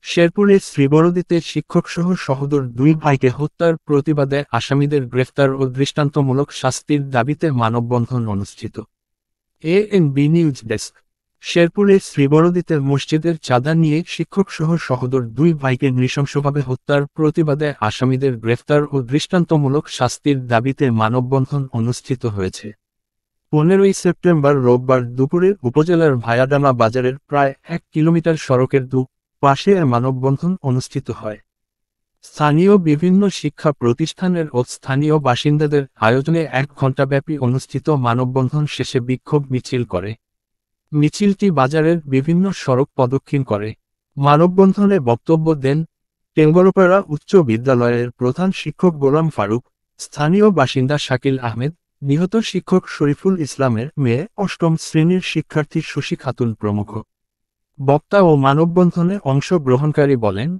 শেরপুরের শ্রীবরদীতে শিক্ষকসহ সহোদর দুই ভাইকে হত্যার প্রতিবাদে আসামিদের গ্রেফতার ও দৃষ্টান্তমূলক শাস্তির দাবিতে মানববন্ধন অনুষ্ঠিত। ANB news desk. শেরপুরের শ্রীবরদীতে মসজিদের চাঁদা নিয়ে শিক্ষকসহ সহোদর দুই ভাইকে নৃশংসভাবে হত্যার প্রতিবাদে আসামিদের গ্রেফতার ও দৃষ্টান্তমূলক শাস্তির দাবিতে মানববন্ধন অনুষ্ঠিত হয়েছে। 15ই সেপ্টেম্বর রোববার দুপুরে উপজেলার ভায়াডাঙ্গা বাজারের প্রায় 1 কিলোমিটার সড়কের পাশে মানববন্ধন অনুষ্ঠিত হয়। স্থানীয় বিভিন্ন শিক্ষা প্রতিষ্ঠানের ও স্থানীয় বাসিন্দাদের আয়োজনে 1 ঘণ্টাব্যাপী অনুষ্ঠিত মানববন্ধন শেষে বিক্ষোভ মিছিল করে। মিছিলটি বাজারের বিভিন্ন সড়ক প্রদক্ষিণ করে। মানববন্ধনে বক্তব্য দেন টেঙ্গরপাড়া উচ্চ বিদ্যালয়ের প্রধান শিক্ষক গোলাম ফারুক, স্থানীয় বাসিন্দা শাকিল আহমেদ, নিহত শিক্ষক শরীফুল ইসলামের মেয়ে 8ম শ্রেণীর শিক্ষার্থী শশী খাতুন প্রমুখ। বক্তা ও মানববন্ধনে অংশগ্রহণকারী বলেন,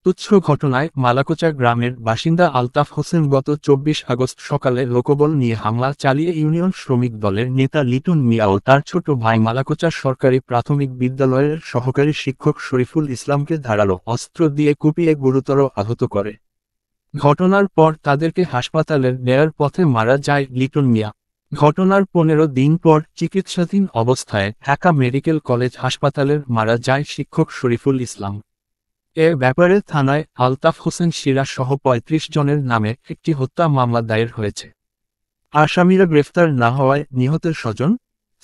তুচ্ছ ঘটনায় মালাকোচা গ্রামের বাসিন্দা আলতাফ হোসেন গত 24 আগস্ট সকালে লোকবল নিয়ে হামলা চালিয়ে ইউনিয়ন শ্রমিক দলের নেতা লিটন মিয়া ও তার ছোট ভাই মালাকোচা সরকারি প্রাথমিক বিদ্যালয়ের সহকারী শিক্ষক শরীফুল ইসলামকে ধারালো অস্ত্র দিয়ে কুপিয়ে গুরুতর আহত করে। ঘটনার পর তাদেরকে হাসপাতালে নেয়ার পথে মারা যায় লিটন মিয়া। ঘটনার 15 দিন পর চিকিৎসাধীন অবস্থায় ঢাকা মেডিকেল কলেজ হাসপাতালের মারা যায় শিক্ষক শরীফুল ইসলাম। এ ব্যাপারে থানায় আলতাফ হোসেন শিরা সহ 35 জনের নামে একটি হত্যা মামলা দায়ের হয়েছে। আসামিরা গ্রেফতার না হওয়ায় নিহতের স্বজন,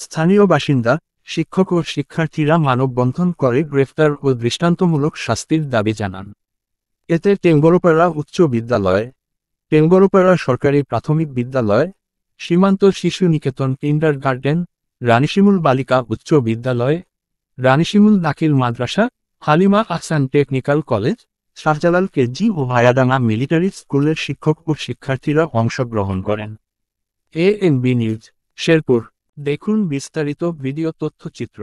স্থানীয় বাসিন্দা, শিক্ষক ও শিক্ষার্থীরা মানববন্ধন করে গ্রেফতার ও দৃষ্টান্তমূলক শাস্তির দাবি জানান। এতে টেঙ্গরপাড়া উচ্চ বিদ্যালয়, টেঙ্গরপাড়া সরকারি প্রাথমিক বিদ্যালয়, সীমান্ত শিশু নিকেতন কিন্ডারগার্টেন, রানীশিমুল বালিকা উচ্চ বিদ্যালয়, রানীশিমুল দাখিল মাদ্রাসা, Halima Ahsan technical college, Shahjalal KG ও ভায়াডাঙ্গা মিলিটারি স্কুলের শিক্ষক ও শিক্ষার্থীরা অংশগ্রহণ করেন। ANB news, Sherpur. দেখুন বিস্তারিত ভিডিও তথ্যচিত্র।